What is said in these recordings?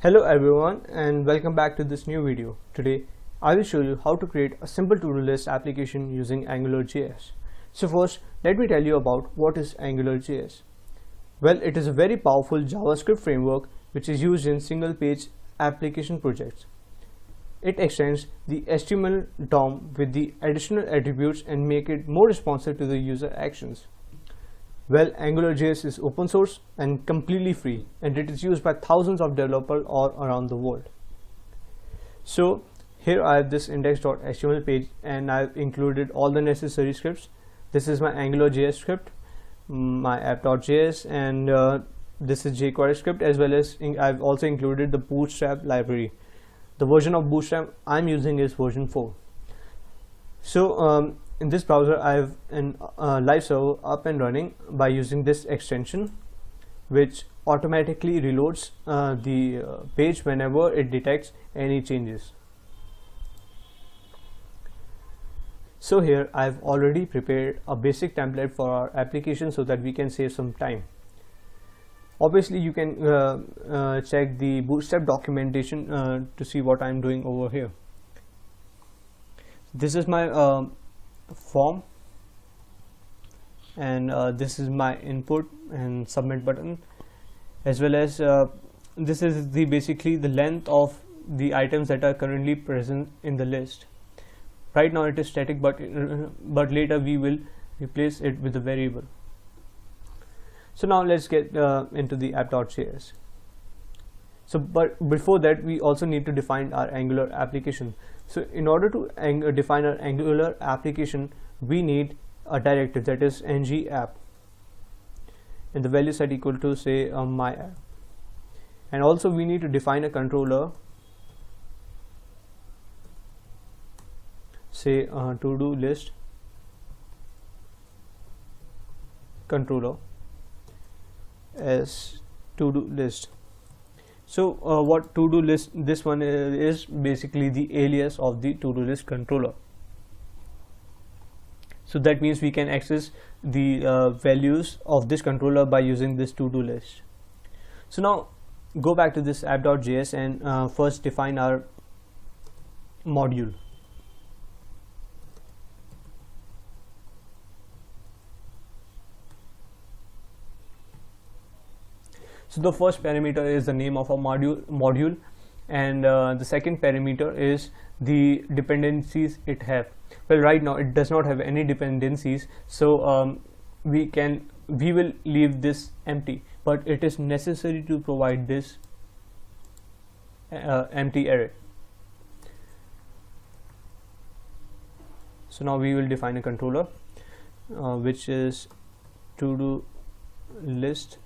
Hello everyone and welcome back to this new video. Today I will show you how to create a simple to-do list application using AngularJS. So first let me tell you about what is AngularJS. Well, it is a very powerful JavaScript framework which is used in single page application projects. It extends the HTML DOM with the additional attributes and make it more responsive to the user actions. Well, AngularJS is open source and completely free, and it is used by thousands of developers all around the world. So here I have this index.html page and I've included all the necessary scripts. This is my AngularJS script, my app.js, and this is jQuery script, as well as I've also included the Bootstrap library. The version of Bootstrap I'm using is version 4. So in this browser I have a live server up and running by using this extension, which automatically reloads the page whenever it detects any changes. So here I've already prepared a basic template for our application so that we can save some time. Obviously you can check the Bootstrap documentation to see what I'm doing over here. This is my form, and this is my input and submit button, as well as this is basically the length of the items that are currently present in the list. Right now it is static, but later we will replace it with a variable. So now let's get into the app.js. So but before that we also need to define our Angular application. So in order to define our Angular application, we need a directive, that is ng-app, and the value set equal to say my app. And also we need to define a controller, say to-do list controller as to-do list. So what to-do list, this one is basically the alias of the to-do list controller. So that means we can access the values of this controller by using this to-do list. So now go back to this app.js and first define our module. So the first parameter is the name of a module, and the second parameter is the dependencies it have. Well, right now it does not have any dependencies, so we will leave this empty, but it is necessary to provide this empty array. So now we will define a controller which is to-do list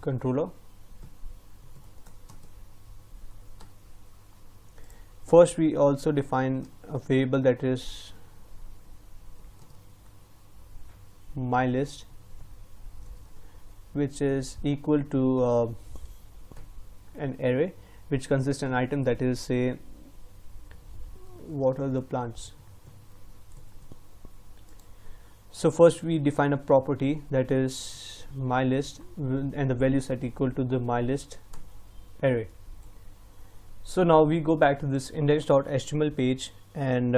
controller. First we also define a variable that is myList, which is equal to an array which consists an item, that is say what are the plants. So first we define a property, that is myList, and the value set equal to the myList array. So now we go back to this index.html page, and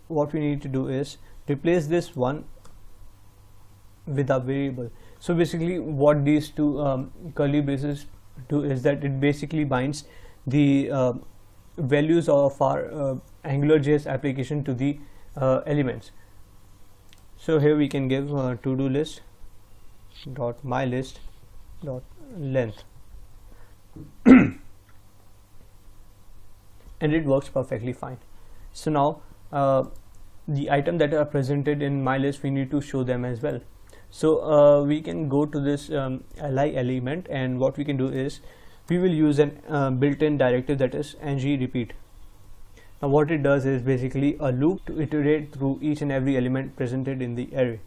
what we need to do is replace this one with a variable. So basically what these two curly braces do is that it basically binds the values of our AngularJS application to the elements. So here we can give to-do list dot mylist dot length and it works perfectly fine. So now the item that are presented in my list, we need to show them as well. So we can go to this li element, and what we can do is we will use an built-in directive, that is ng repeat. Now what it does is basically a loop to iterate through each and every element presented in the array.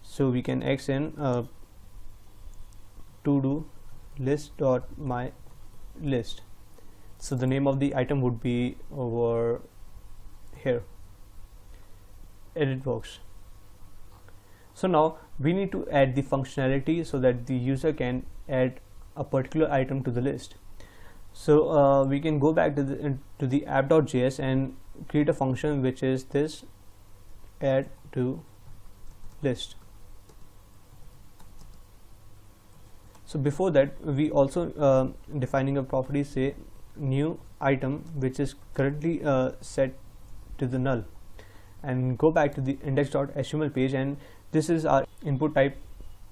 So we can x in to-do list dot my list. So the name of the item would be over here, and it works. So now we need to add the functionality so that the user can add a particular item to the list. So we can go back to the app.js and create a function which is this add to list. So before that, we also defining a property, say new item, which is currently set to the null, and go back to the index.html page, and this is our input type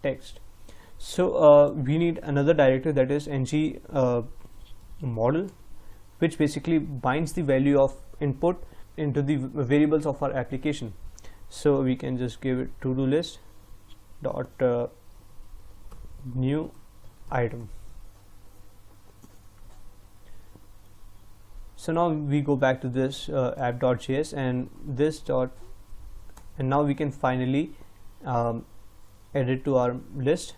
text. So we need another directive, that is ng model, which basically binds the value of input into the variables of our application. So we can just give it to-do list dot new item. So now we go back to this app.js and this dot, and now we can finally add it to our list,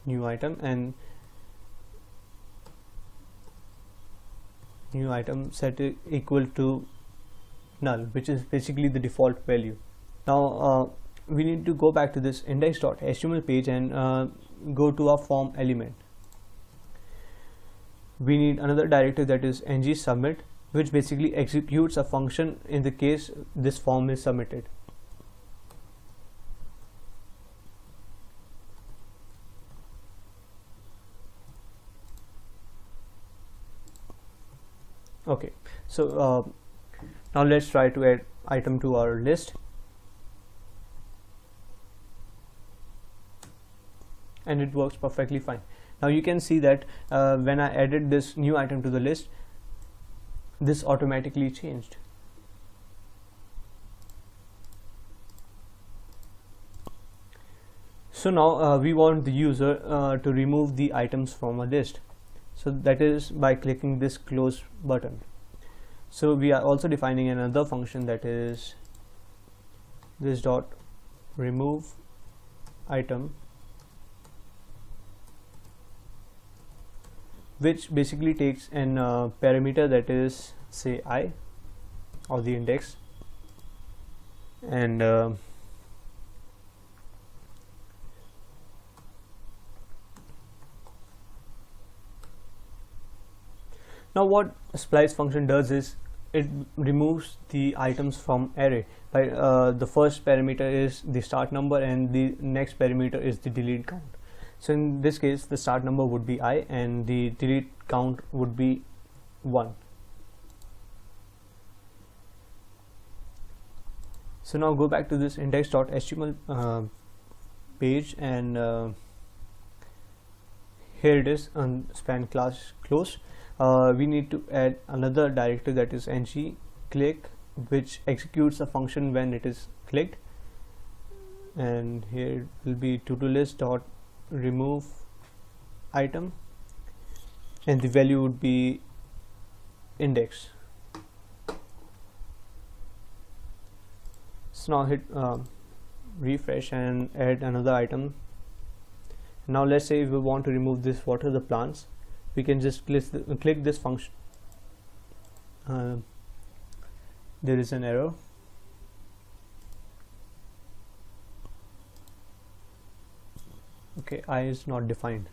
new item, and new item set equal to null, which is basically the default value. Now we need to go back to this index.html page and go to our form element. We need another directive, that is ng submit, which basically executes a function in the case this form is submitted. Okay, so now let's try to add item to our list, and it works perfectly fine. Now you can see that when I added this new item to the list, this automatically changed. So now we want the user to remove the items from a list. So that is by clicking this close button. So we are also defining another function, that is this dot remove item, which basically takes an parameter, that is say I, or the index, and now what splice function does is it removes the items from array by the first parameter is the start number and the next parameter is the delete count. So in this case the start number would be I and the delete count would be 1. So now go back to this index.html page, and here it is on span class close. We need to add another directive, that is ng click, which executes a function when it is clicked, and here it will be to-do list dot remove item, and the value would be index. So now hit refresh and add another item. Now let's say if we want to remove this water the plants, we can just click this function. There is an error. Okay, I is not defined.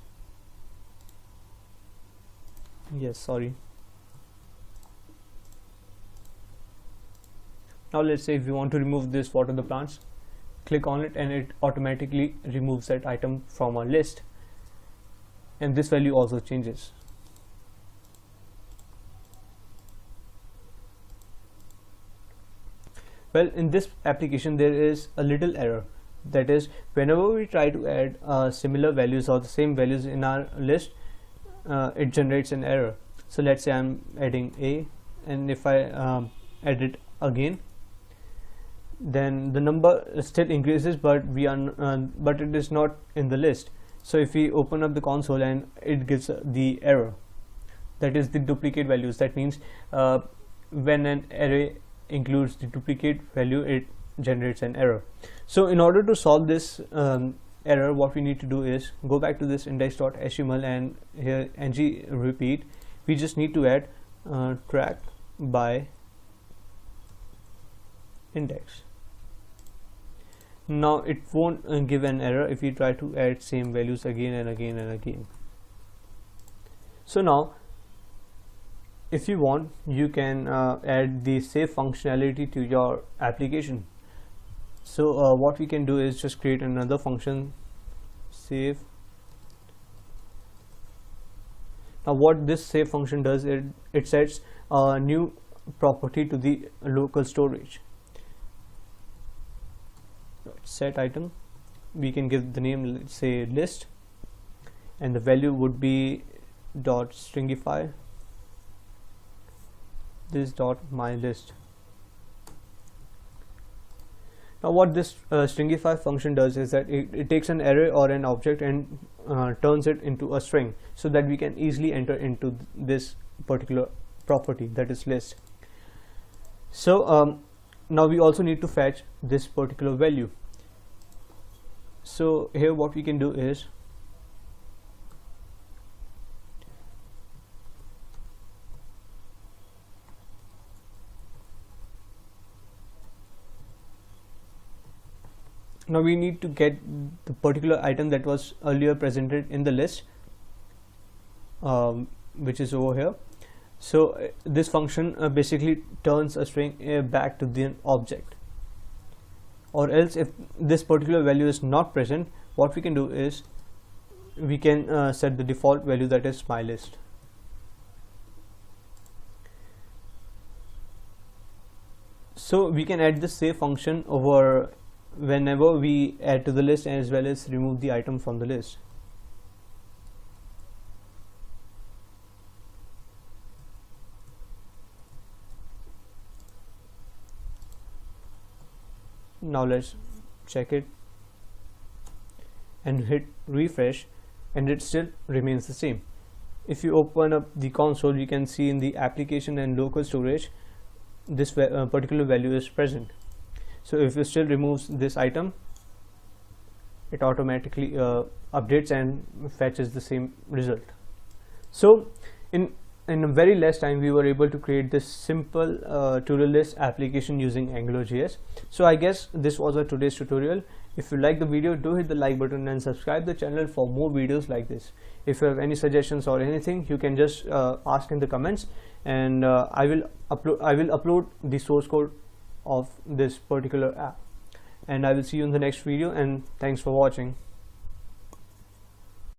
Yes, sorry. Now let's say if you want to remove this water the plants, click on it and it automatically removes that item from our list, and this value also changes. Well, in this application there is a little error, that is whenever we try to add similar values or the same values in our list, it generates an error. So let's say I'm adding A, and if I add it again, then the number still increases, but but it is not in the list. So if we open up the console and it gives the error, that is the duplicate values. That means when an array includes the duplicate value, it generates an error. So in order to solve this error, what we need to do is go back to this index.html and here ng repeat. We just need to add track by index. Now it won't give an error if we try to add same values again and again and again. So now if you want, you can add the save functionality to your application. So what we can do is just create another function, save. Now what this save function does, it sets a new property to the local storage. Set item, we can give the name, let's say list, and the value would be dot stringify this dot my list. Now what this stringify function does is that it takes an array or an object and turns it into a string, so that we can easily enter into this particular property, that is list. So now we also need to fetch this particular value. So here what we can do is, now we need to get the particular item that was earlier presented in the list, which is over here. So this function basically turns a string back to the object. Or else if this particular value is not present, what we can do is we can set the default value, that is my list. So we can add this save function over whenever we add to the list, as well as remove the item from the list. Now let's check it and hit refresh, and it still remains the same. If you open up the console, you can see in the application and local storage this particular value is present. So if it still removes this item, it automatically updates and fetches the same result. So in a very less time, we were able to create this simple to-do list application using AngularJS. So I guess this was a today's tutorial. If you like the video, do hit the like button and subscribe the channel for more videos like this. If you have any suggestions or anything, you can just ask in the comments, and I will upload the source code of this particular app. And I will see you in the next video, and thanks for watching.